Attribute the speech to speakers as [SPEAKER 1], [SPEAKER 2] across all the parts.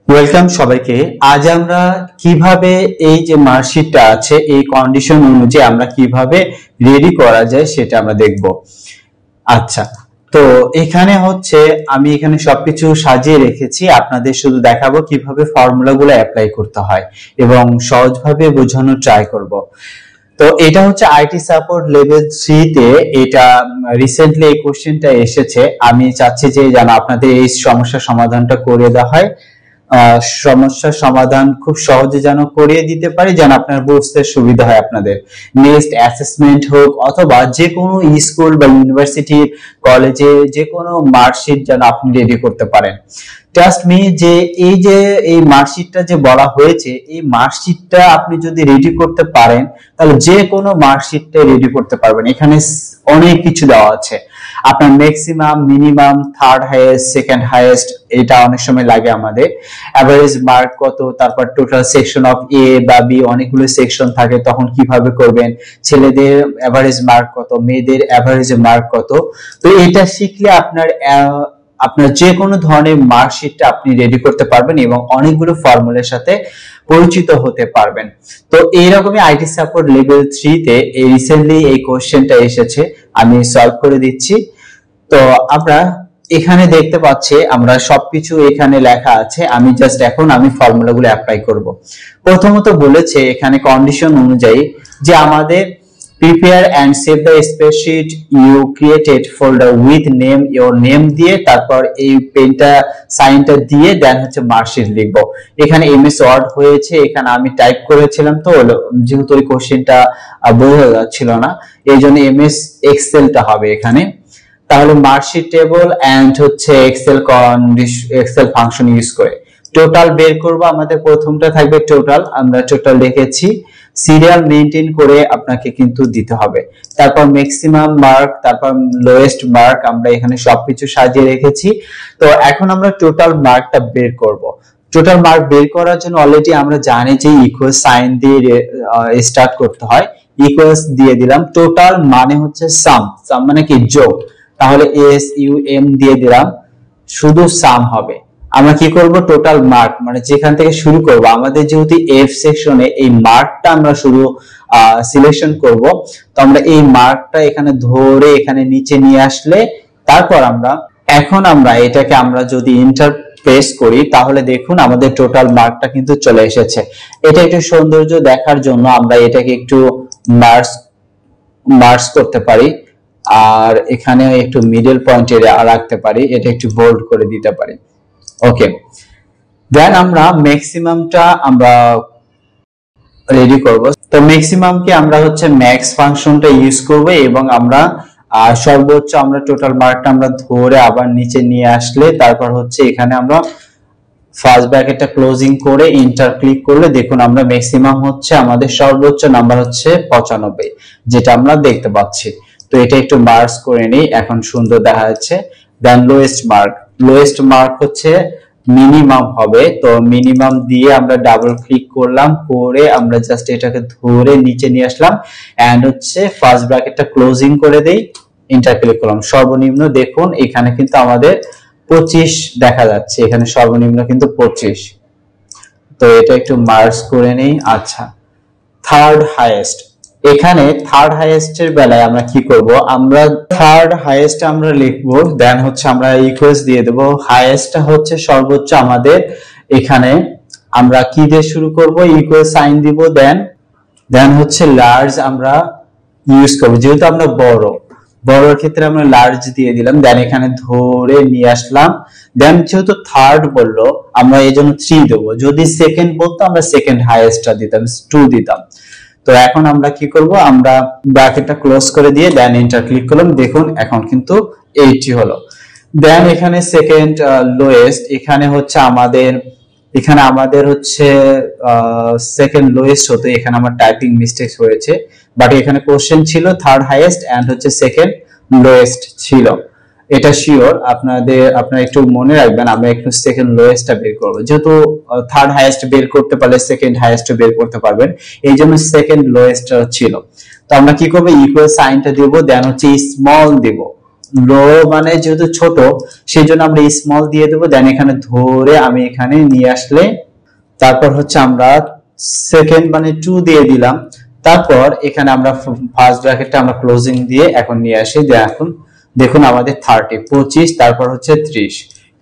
[SPEAKER 1] Welcome সবাইকে। আজ আমরা কিভাবে এই যে মার্কশিটটা আছে এই কন্ডিশন অনুযায়ী আমরা কিভাবে রেডি করা যায় সেটা আমরা দেখব। আচ্ছা, তো এখানে হচ্ছে আমি এখানে সবকিছু সাজিয়ে রেখেছি, আপনাদের শুধু দেখাবো কিভাবে ফর্মুলাগুলো অ্যাপ্লাই করতে হয় এবং সহজভাবে বোঝানোর ট্রাই করব। তো এটা হচ্ছে আইটি সাপোর্ট লেভেল 3 তে, এটা রিসেন্টলি এই কোশ্চেনটা এসেছে। আমি চাচ্ছি যে যেন আপনাদের এই সমস্যার সমাধানটা করে দেওয়া হয়, সমস্যার সমাধান খুব সহজে যেন করিয়ে দিতে পারি, যেন আপনার বুঝতে সুবিধা হয়। আপনাদের নেক্সট অ্যাসেসমেন্ট হোক অথবা যে কোনো স্কুল বা ইউনিভার্সিটি কলেজে যে কোনো মার্কশিট যেন আপনি রেডি করতে পারেন। ট্রাস্ট মি যে এই মার্কশিটটা যে বলা হয়েছে, এই মার্কশিটটা আপনি যদি রেডি করতে পারেন তাহলে যে কোনো মার্কশিটটা রেডি করতে পারবেন। এখানে অনেক কিছু দেওয়া আছে, আপনার maximum, minimum, third highest, second highest, এটা অনেক সময় লাগে আমাদের। অ্যাভারেজ মার্ক কত, তারপর টোটাল সেকশন অফ এ বা বি, অনেকগুলো সেকশন থাকে, তখন কিভাবে করবেন, ছেলেদের অ্যাভারেজ মার্ক কত, মেয়েদের অ্যাভারেজ মার্ক কত। তো এটা শিখলে আপনার যে কোনো ধরনের মার্কশিটটা আপনি রেডি করতে পারবেন এবং অনেকগুলো ফর্মুলার সাথে পরিচিত হতে পারবেন। তো এইরকমই আইটি সাপোর্ট লেভেল 3 তে এই রিসেন্টলি এই কোশ্চেনটা এসেছে, আমি সলভ করে দিচ্ছি। তো আমরা এখানে দেখতে পাচ্ছি আমরা সবকিছু এখানে লেখা আছে, আমি জাস্ট এখন ফর্মুলাগুলো অ্যাপ্লাই করব। প্রথমত বলেছে এখানে কন্ডিশন অনুযায়ী যে আমাদের prepare and save the spreadsheet you created folder with name, your name দিয়ে তারপর এই পেনটা সাইনটা দিয়ে দেন হচ্ছে মার্কশিট লিখবো। এখানে এমএস ওয়ার্ড হয়েছে, এখানে আমি টাইপ করেছিলাম, তো যেহেতু ওই কোশ্চেনটা বোঝা যাচ্ছিল না এই জন্য এমএস এক্সেলটা হবে এখানে। তাহলে মার্কশিট টেবল এন্ড হচ্ছে এক্সেল ফাংশন ইউজ করে টোটাল বের করব। আমাদের প্রথমটা থাকবে টোটাল, আমরা টোটাল লিখেছি, সিরিয়াল মেইনটেইন করে আপনাকে কিন্তু দিতে হবে। তারপর ম্যাক্সিমাম মার্ক, তারপর লোয়েস্ট মার্ক, আমরা এখানে সবকিছু সাজিয়ে রেখেছি। তো এখন আমরা টোটাল মার্কটা বের করব। টোটাল মার্ক বের করার জন্য অলরেডি আমরা জানি যে ইকুয়াল সাইন দিয়ে স্টার্ট করতে হয়। ইকুয়ালস দিয়ে দিলাম, টোটাল মানে হচ্ছে সাম, সাম মানে কি যোগ, তাহলে এস ইউ এম দিয়ে দিলাম, শুধু সাম হবে। আমরা কি করব, টোটাল মার্ক মানে যেখান থেকে শুরু করব, আমাদের যেহেতু এফ সেকশনে এই মার্কটা আমরা শুরু সিলেকশন করব, তো আমরা এই মার্কটা এখানে ধরে এখানে নিচে নিয়ে আসলে তারপর এখন আমরা এটাকে আমরা যদি এন্টার প্রেস করি তাহলে দেখুন আমাদের টোটাল মার্কটা কিন্তু চলে এসেছে। এটা একটু সৌন্দর্য দেখার জন্য আমরা এটাকে একটু মার্কস করতে পারি, আর এখানে একটু মিডল পয়েন্টে রাখতে পারি, এটা একটু বোল্ড করে দিতে পারি। ওকে, দেন আমরা ম্যাক্সিমামটা আমরা রেডি করব। তো ম্যাক্সিমামকে আমরা হচ্ছে ম্যাক্স ফাংশনটা ইউজ করব এবং আমরা সর্বোচ্চ আমরা টোটাল মার্কটা আমরা ধরে আবার নিচে নিয়ে আসলে তারপর হচ্ছে এখানে আমরা ফার্স্ট ব্র্যাকেটটা ক্লোজিং করে এন্টার ক্লিক করলে দেখুন আমরা ম্যাক্সিমাম হচ্ছে আমাদের সর্বোচ্চ নাম্বার হচ্ছে 95, যেটা আমরা দেখতে পাচ্ছি। তো এটা একটু মার্কস করে নেই, এখন সুন্দর দেখা যাচ্ছে। দেন লোয়েস্ট মার্ক হচ্ছে মিনিমাম হবে, তো মিনিমাম দিয়ে আমরা ডাবল ক্লিক করলাম, করে আমরা জাস্ট এটাকে ধরে নিচে নিয়ে আসলাম এন্ড হচ্ছে ফার্স্ট ব্র্যাকেটটা ক্লোজিং করে দেই, এন্টার ক্লিক করলাম। সর্বনিম্ন দেখুন এখানে কিন্তু আমাদের 25 দেখা যাচ্ছে, এখানে সর্বনিম্ন কিন্তু 25। তো এটা একটু মার্কস করে নেই। আচ্ছা, থার্ড হাইয়েস্ট, এখানে থার্ড হাইয়েস্ট এর বেলায় আমরা কি করব, আমরা থার্ড হাইয়েস্ট আমরা লিখবো, দেন হচ্ছে আমরা ইকুয়ালস দিয়ে দেব। হাইয়েস্টটা হচ্ছে সর্বোচ্চ আমাদের, এখানে আমরা কি দিয়ে শুরু করব, ইকুয়াল সাইন দিব, দেন হচ্ছে লার্জ আমরা ইউজ করব, যেহেতু আমরা বড়র ক্ষেত্রে আমরা লার্জ দিয়ে দিলাম, দেন এখানে ধরে নিয়ে আসলাম। দেন যেহেতু থার্ড বললো আমরা এই জন্য 3 দেবো, যদি সেকেন্ড বলতো আমরা সেকেন্ড হাইয়েস্টটা দিতাম, 2 দিতাম। তো এখন আমরা কি করব, আমরা ব্র্যাকেটটা ক্লোজ করে দিয়ে দেন এন্টার ক্লিক করলাম, দেখুন এখন কিন্তু 80 হলো। দেন এখানে সেকেন্ড লোয়েস্ট, এখানে আমাদের হচ্ছে সেকেন্ড লোয়েস্ট হতো, এখানে আমার টাইপিং মিস্টেক হয়েছে, বাট এখানে কোশ্চেন ছিল থার্ড হাইয়েস্ট এন্ড হচ্ছে সেকেন্ড লোয়েস্ট ছিল, এটা শিওর। আপনারা একটু মনে রাখবেন, আমরা একটু সেকেন্ড লোয়েস্টটা বের করব, যেহেতু থার্ড হাইয়েস্ট বের করতে পারলে সেকেন্ড হাইয়েস্ট বের করতে পারবেন, এই জন্য সেকেন্ড লোয়েস্ট ছিল। তো আমরা কি করব, ইকুয়াল সাইনটা দেব, দেন হচ্ছে স্মল দেব, লো মানে যেহেতু ছোট সেই জন্য আমরা স্মল দিয়ে দেবো, দেন এখানে ধরে আমি এখানে নিয়ে আসলে তারপর হচ্ছে আমরা সেকেন্ড মানে 2 দিয়ে দিলাম, তারপর এখানে আমরা ফার্স্ট ব্র্যাকেটটা আমরা ক্লোজিং দিয়ে এখন নিয়ে আসি। এখন দেখুন আমাদের 30 25, তারপর হচ্ছে 30,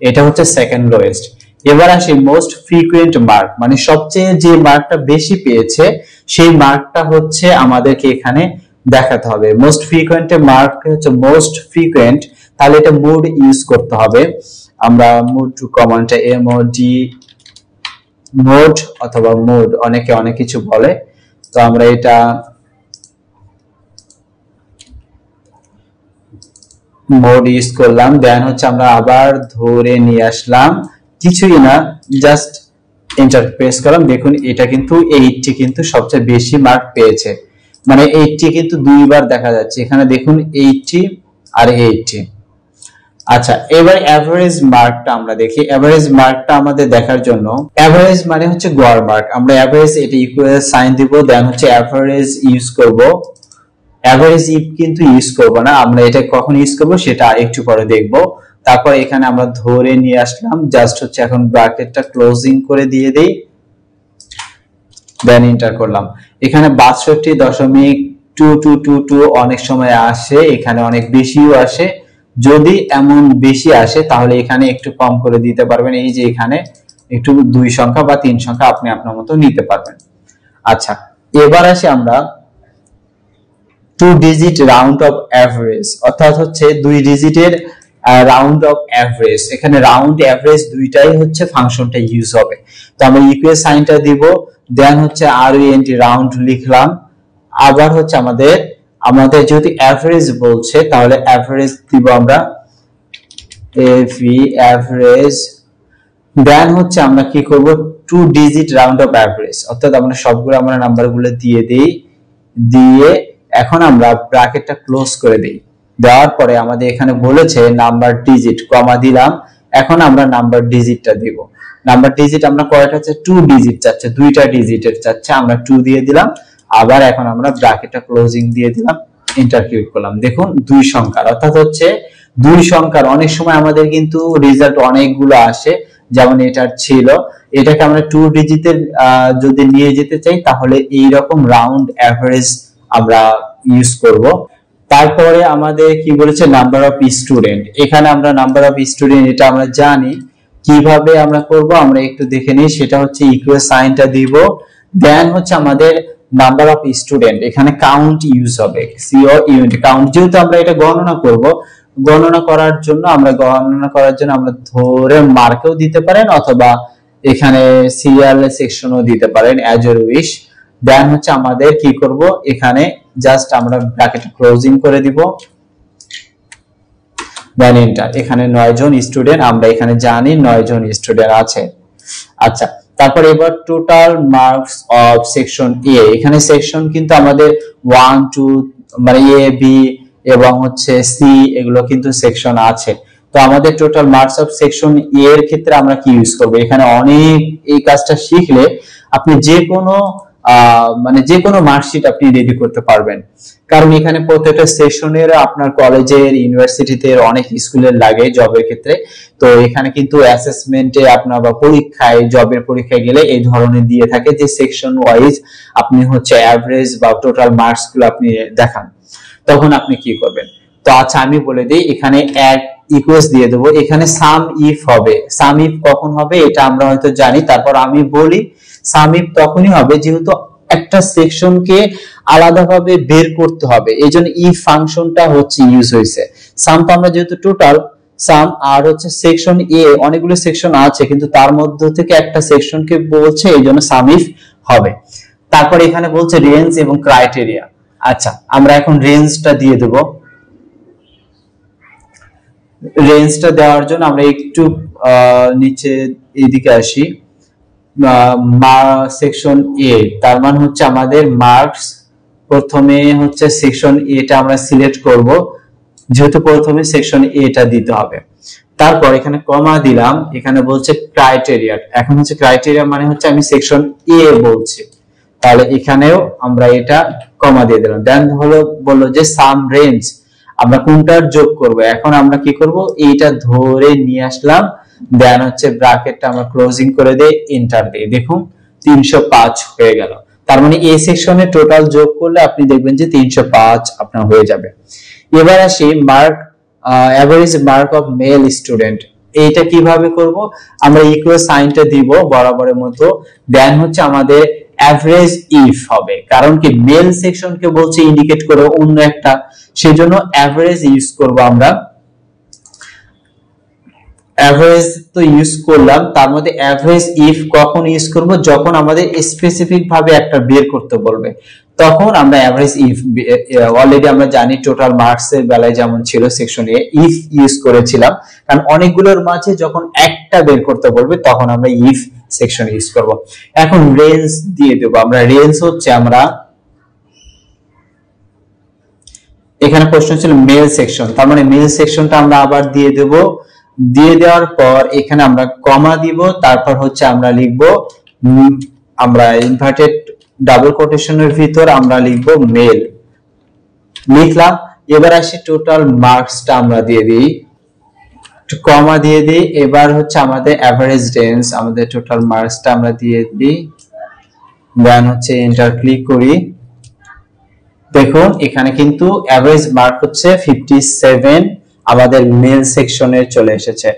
[SPEAKER 1] এটা হচ্ছে সেকেন্ড লোয়েস্ট। এবার আসি মোস্ট ফ্রিকুয়েন্ট মার্ক, মানে সবচেয়ে যে মার্কটা বেশি পেয়েছে সেই মার্কটা হচ্ছে আমাদেরকে এখানে দেখাতে হবে। মোস্ট ফ্রিকুয়েন্ট মার্ক হচ্ছে মোস্ট ফ্রিকুয়েন্ট, তাহলে এটা মোড ইউজ করতে হবে। আমরা মোড টু কমান্ডটা এমওডি মোড অথবা মোড অনেকে অনেক কিছু বলে, তো আমরা এটা মোড ইউজ করলাম। দেন হচ্ছে আমরা আবার ধরে নিয়ে আসলাম, কিছুই না জাস্ট এন্টার প্রেস করলাম। দেখুন এটা কিন্তু 80 কিন্তু সবচেয়ে বেশি মার্ক পেয়েছে, মানে 80 কিন্তু দুইবার দেখা যাচ্ছে এখানে, দেখুন 80 আর 80। আচ্ছা, এবার এভারেজ মার্কটা আমরা দেখি। এভারেজ মার্কটা আমাদের দেখার জন্য এভারেজ মানে হচ্ছে গড় মার্ক, আমরা এভারেজ এটা ইকুয়াল সাইন দিব, দেন হচ্ছে এভারেজ ইউজ করব। এভারেজ ইফ কিন্তু ইউজ করব না, আমরা এটা কখন ইউজ করব সেটা একটু পরে দেখব। তারপর এখানে আমরা ধরে নিয়ে আসলাম, জাস্ট হচ্ছে এখন ব্র্যাকেটটা ক্লোজিং করে দিয়ে দেই, দেন এন্টার করলাম। এখানে 62.2222 অনেক সময় আসে, এখানে অনেক বেশিও আসে। যদি এমন বেশি আসে তাহলে এখানে একটু কম করে দিতে পারবেন, এই যে এখানে একটু 2 সংখ্যা বা 3 সংখ্যা আপনি আপনার মতো নিতে পারবেন। আচ্ছা, এবার আসি আমরা 2 ডিজিট রাউন্ড অফ এভারেজ, অর্থাৎ হচ্ছে 2 ডিজিটের রাউন্ড অফ এভারেজ। এখানে রাউন্ড এভারেজ দুইটাই হচ্ছে ফাংশনটা ইউজ হবে। তো আমরা ইকুয়াল সাইনটা দিব, দেন হচ্ছে আরইএনটি রাউন্ড লিখলাম। আবার হচ্ছে আমাদের যেহেতু এভারেজ বলছে তাহলে এভারেজ দিব আমরা এভি এভারেজ, দেন হচ্ছে আমরা কি করব 2 ডিজিট রাউন্ড অফ এভারেজ, অর্থাৎ আমরা সবগুলো আমরা নাম্বারগুলো দিয়ে দেই, দিয়ে এখন আমরা ব্র্যাকেটটা ক্লোজ করে দেই। দেওয়ার পরে আমাদের এখানে বলেছে নাম্বার ডিজিট, কমা দিলাম। এখন আমরা নাম্বার ডিজিটটা দিব। নাম্বার ডিজিট আমরা কয়টা চাচ্ছে? 2 ডিজিট চাচ্ছে, দুইটা ডিজিটের চাচ্ছে, আমরা 2 দিয়ে দিলাম। আবার এখন আমরা ব্র্যাকেটটা ক্লোজিং দিয়ে দিলাম, এন্টার ক্লিক করলাম। দেখুন 2 সংখ্যার, অর্থাৎ হচ্ছে 2 সংখ্যার অনেক সময় আমাদের কিন্তু রেজাল্ট অনেকগুলো আসে, যেমন এটার ছিল। এটাকে আমরা 2 ডিজিটের যদি নিয়ে যেতে চাই তাহলে এই রকম রাউন্ড এভারেজ আমরা ইউজ করব। তারপরে আমাদের কি বলেছে নাম্বার অফ স্টুডেন্ট, এখানে আমরা নাম্বার অফ স্টুডেন্ট এটা আমরা জানি, কিভাবে আমরা করব আমরা একটু দেখে নিই। সেটা হচ্ছে ইকুয়াল সাইনটা দিব, দেন হচ্ছে আমাদের নাম্বার অফ স্টুডেন্ট, এখানে কাউন্ট ইউজ হবে, সিও ইউনিট কাউন্ট, যেহেতু আমরা এটা গণনা করব। গণনা করার জন্য আমরা ধরে মার্কেও দিতে পারেন অথবা এখানে সিরিয়াল সেকশনও দিতে পারেন, অ্যাজ ইউর উইশ। দেন হচ্ছে আমাদের কি করব, এখানে জাস্ট আমরা ব্র্যাকেট ক্লোজিং করে দিব, দেন এন্টার। এখানে 9 জন স্টুডেন্ট, আমরা এখানে জানি 9 জন স্টুডেন্ট আছে। আচ্ছা, তারপর এবার টোটাল মার্কস অফ সেকশন এ, এখানে সেকশন কিন্তু আমাদের 1 2 মানে এ বি এবং হচ্ছে সি, এগুলো কিন্তু সেকশন আছে। তো আমাদের টোটাল মার্কস অফ সেকশন এ এর ক্ষেত্রে আমরা কি ইউজ করব? এখানে অনেক, এই কাজটা শিখলে আপনি যে কোনো মার্কশিট আপনি রেডি করতে পারবেন, কারণ এখানে প্রত্যেকটা সেকশনের আপনার কলেজের, ইউনিভার্সিটিতে, অনেক স্কুলের লাগে জবের ক্ষেত্রে। তো এখানে কিন্তু অ্যাসেসমেন্টে আপনার বা পরীক্ষায়, জবের পরীক্ষায় গেলে এই ধরনের দিয়ে থাকে যে সেকশন ওয়াইজ আপনি হচ্ছে এভারেজ বা টোটাল মার্কস গুলো আপনি দেখান, তখন আপনি কি করবেন। তো আচ্ছা, আমি বলে দিই, এখানে এক ইকুয়ালস দিয়ে দেবো, এখানে সাম ইফ হবে। সাম ইফ কখন হবে এটা আমরা হয়তো জানি, তারপর আমি বলি সাম ইফ তখনই হবে যেহেতু একটা সেকশনকে আলাদাভাবে বের করতে হবে, এইজন্য ইফ ফাংশনটা হচ্ছে ইউজ হয়েছে। সাম তো আমরা যেহেতু টোটাল সাম, আর হচ্ছে সেকশন এ অনেকগুলো সেকশন আছে কিন্তু তার মধ্যে থেকে একটা সেকশনকে বলছে, এইজন্য সাম ইফ হবে। তারপর এখানে বলছে রেঞ্জ এবং ক্রাইটেরিয়া। আচ্ছা, আমরা এখন রেঞ্জটা দিয়ে দেব। রেঞ্জটা দেওয়ার জন্য আমরা একটু নিচে এদিকে আসি, সেকশন এ, তার মানে হচ্ছে আমাদের মার্কস, প্রথমে হচ্ছে সেকশন এটা আমরা সিলেক্ট করব, যেহেতু প্রথমে সেকশন এটা দিতে হবে। তারপর এখানে কমা দিলাম, এখানে বলছে ক্রাইটেরিয়া। এখন হচ্ছে ক্রাইটেরিয়া মানে হচ্ছে আমি সেকশন এ বলছি, তাহলে এখানেও আমরা এটা কমা দিয়ে দিলাম। দেন হলো বললো যে সাম রেঞ্জ, আমরা কোনটার যোগ করব, এখন আমরা কি করব, এইটা ধরে নিয়ে আসলাম, দেন হচ্ছে ব্র্যাকেটটা আমরা ক্লোজিং করে দেই, এন্টার দিই, দেখুন 305 হয়ে গেল। তার মানে এই সেকশনে টোটাল যোগ করলে আপনি দেখবেন যে 305 আপনার হয়ে যাবে। এবার আসি mark, average mark of male student. এইটা কিভাবে করব, আমরা ইকুয়াল সাইনটা দিব বরাবরের মতো, দেন হচ্ছে আমাদের এভারেজ ইফ হবে, কারণ কি মেল সেকশনকে বলছে ইন্ডিকেট করে অন্য একটা, সেজন্য এভারেজ ইউজ করব আমরা। এভারেজ তো ইউজ করলাম, তার মধ্যে এভারেজ ইফ কখন ইউজ করব, যখন আমাদের স্পেসিফিক ভাবে একটা বের করতে বলবে, তখন আমরা এভারেজ ইফ, অলরেডি আমরা জানি টোটাল মার্কস এর বেলায় যেমন ছিল সেকশনে ইফ ইউজ করেছিলাম, কারণ অনেকগুলোর মাঝে যখন একটা বের করতে বলবে তখন আমরা ইফ সেকশন ইউজ করব। এখন রেঞ্জ দিয়ে দেব আমরা, রেঞ্জ হচ্ছে আমরা, এখানে প্রশ্ন ছিল মেল সেকশন, তার মানে মেল সেকশনটা আমরা আবার দিয়ে দেব, দিয়ে দেওয়ার পর এখানে আমরা কমা দিব, তারপর হচ্ছে আমরা লিখব, আমরা ইনভার্টেড ডাবল কোটেশনের ভিতর আমরা লিখব মেল, লিখলাম। এবার আসি টোটাল মার্কসটা আমরা দিয়ে দিই, কমা দিয়ে দিই, এবার হচ্ছে আমাদের এভারেজ রেঞ্জ, আমাদের টোটাল মার্কসটা আমরা দিয়ে দিই, দেন হচ্ছে এন্টার ক্লিক করি। দেখুন এখানে কিন্তু এভারেজ মার্ক হচ্ছে 57 আমাদের মেল সেকশনে চলে এসেছে।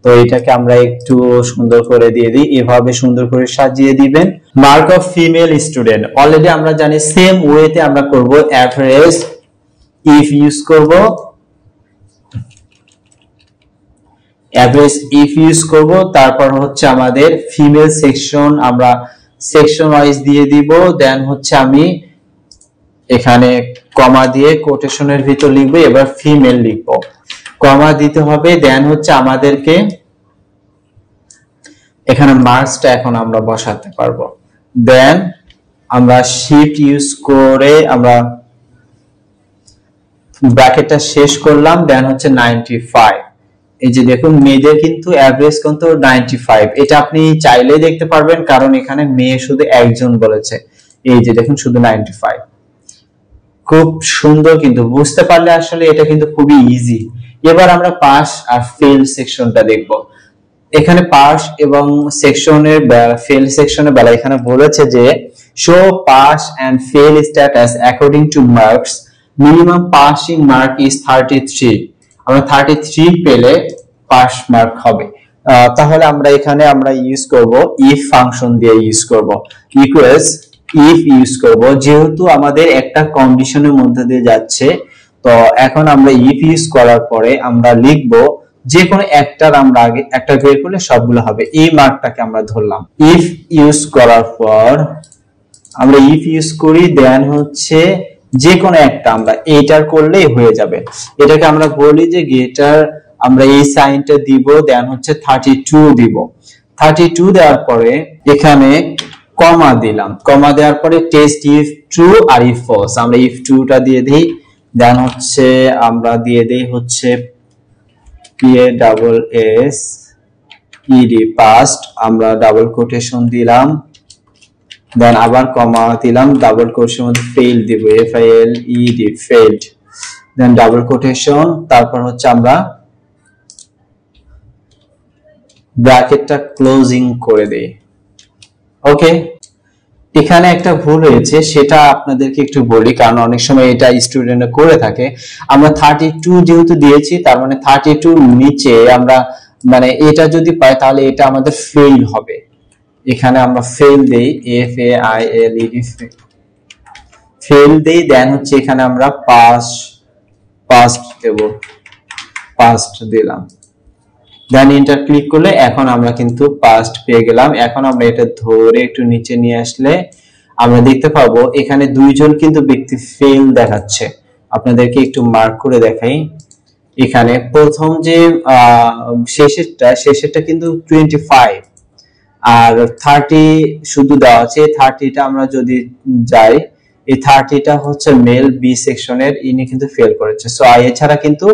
[SPEAKER 1] তো এটাকে আমরা একটু সুন্দর করে দিয়ে দিই, এভাবে সুন্দর করে সাজিয়ে দিবেন। Mark of female student already আমরা জানি, সেম ওয়েতে আমরা করব, এভারেজ ইফ ইউজ করব, এভারেজ ইফ ইউজ করব, তারপর হচ্ছে আমাদের ফিমেল সেকশন আমরা সেকশন ওয়াইজ দিয়ে দিব, দেন হচ্ছে আমি এখানে কমা দিয়ে কোটেশনের ভিতর লিখবো, এবার ফিমেল লিখবো, কমা দিতে হবে, দেন হচ্ছে আমাদেরকে এখানে মার্কসটা এখন আমরা বসাতে পারবো, দেন আমরা শিফট ইউজ করে আমরা ব্র্যাকেটটা শেষ করলাম, দেন হচ্ছে 95। এই যে দেখুন মেয়েদের কিন্তু এভারেজ কিন্তু 95, এটা আপনি চাইলেই দেখতে পারবেন, কারণ এখানে মেয়ে শুধু একজন বলেছে, এই যে দেখুন শুধু 95। খুব সুন্দর, কিন্তু বুঝতে পারলে আসলে এটা কিন্তু খুবই ইজি। এবার আমরা পাস আর ফেল সেকশনটা দেখব। এখানে পাস এবং সেকশনের ফেল সেকশনের বেলা এখানে বলেছে যে show pass and fail status according to marks, minimum passing mark is 33। আমরা 33 পেলে পাস মার্ক হবে। তাহলে আমরা এখানে আমরা ইউজ করব ইফ ফাংশন দিয়ে ইউজ করব, ইকুয়ালস ইফ ইউজ করব, যেহেতু আমাদের একটা কন্ডিশনের মধ্যে দিয়ে যাচ্ছে। তো এখন আমরা ইফ ইউজ করার পরে আমরা লিখব যে কোনো একটার আমরা আগে একটা বের করলে সবগুলো হবে, এই মার্কটাকে আমরা ধরলাম। ইফ ইউজ করার পর আমরা ইফ ইউজ করি, দেন হচ্ছে যে কোনো একটা আমরা এইটার করলেই হয়ে যাবে। এটাকে আমরা বলি যে গেটার, আমরা এই সাইনটা দিব, দেন হচ্ছে 32 দিব। 32 দেওয়ার পরে এখানে কমা দিলাম, কমা দেওয়ার পরে টেস্ট ইফ ট্রু আর ইফ ফলস, আমরা ইফ ট্রুটা দিয়ে দিই, দেন হচ্ছে আমরা দিয়ে দেই হচ্ছে PASSED পাস্ট, আমরা ডাবল কোটেশন দিলাম, দেন আবার কমা দিলাম, ডাবল কোটেশনের মধ্যে ফেইল দিব, FAILED ফেইলড, দেন ডাবল কোটেশন, তারপর হচ্ছে আমরা ব্র্যাকেটটা ক্লোজিং করে দেই। ওকে, এখানে একটা ভুল হয়েছে, সেটা আপনাদেরকে একটু বলি, কারণ অনেক সময় এটা স্টুডেন্টরা করে থাকে। আমরা 32 যেহেতু দিয়েছি, তার মানে 32 নিচে আমরা মানে এটা যদি পাই তাহলে এটা আমাদের ফেইল হবে। এখানে আমরা ফেইল দেই, FAILED ফেইল দেই, দেন হচ্ছে এখানে আমরা পাস্ট দেব, পাস্ট দিলাম, দেন এন্টার ক্লিক করলে এখন আমরা কিন্তু পাস্ট পেয়ে গেলাম। এখন আমরা এটা ধরে একটু নিচে নিয়ে আসলে আমরা দেখতে পাবো এখানে দুইজন কিন্তু ব্যক্তি ফেল দেখাচ্ছে। আপনাদেরকে একটু মার্ক করে দেখাই, এখানে প্রথম যে শেষেরটা কিন্তু 25 আর 30 শুধু দেওয়া আছে। 30টা আমরা যদি যাই, এই 30টা হচ্ছে মেল বি সেকশনের, ইনি কিন্তু ফেল করেছে। সো এছাড়া কিন্তু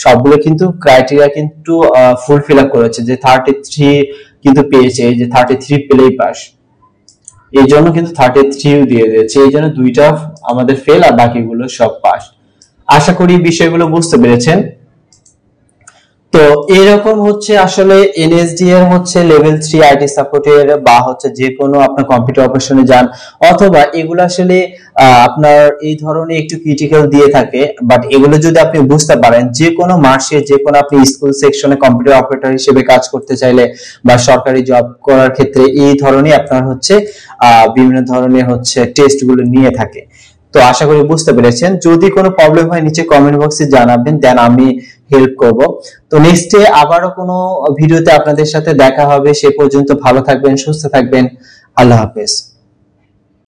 [SPEAKER 1] সবগুলো কিন্তু ক্রাইটেরিয়া কিন্তু ফুলফিল আপ করেছে, যে 33 কিন্তু পেয়েছে, এই যে 33 পেলেই পাস, এই জন্য কিন্তু 33 দিয়ে দিয়েছে, এই জন্য দুইটা আমাদের ফেল আর বাকিগুলো সব পাস। আশা করি বিষয়গুলো বুঝতে পেরেছেন। তো এরকম হচ্ছে আসলে এনএসডি এর হচ্ছে লেভেল 3 আইটি সাপোর্টের বা হচ্ছে যে কোনো আপনার কম্পিউটার অপারেশনে যান, অথবা এগুলো আসলে আপনার এই ধরনের একটু ক্রিটিক্যাল দিয়ে থাকে, বাট এগুলো যদি আপনি বুঝতে পারেন, যে কোনো মার্কশে যে কোনো আপনি স্কুল সেকশনে কম্পিউটার অপারেটর হিসেবে কাজ করতে চাইলে বা সরকারি জব করার ক্ষেত্রে এই ধরনের আপনার হচ্ছে বিভিন্ন ধরনের হচ্ছে টেস্ট গুলো নিয়ে থাকে। তো আশা করি বুঝতে পেরেছেন। যদি কোনো প্রবলেম হয় নিচে কমেন্ট বক্সে জানাবেন, দেন আমি হেল্প করব। তো নেক্সটে আবারও কোনো ভিডিওতে আপনাদের সাথে দেখা হবে। সে পর্যন্ত ভালো থাকবেন, সুস্থ থাকবেন। আল্লাহ হাফেজ।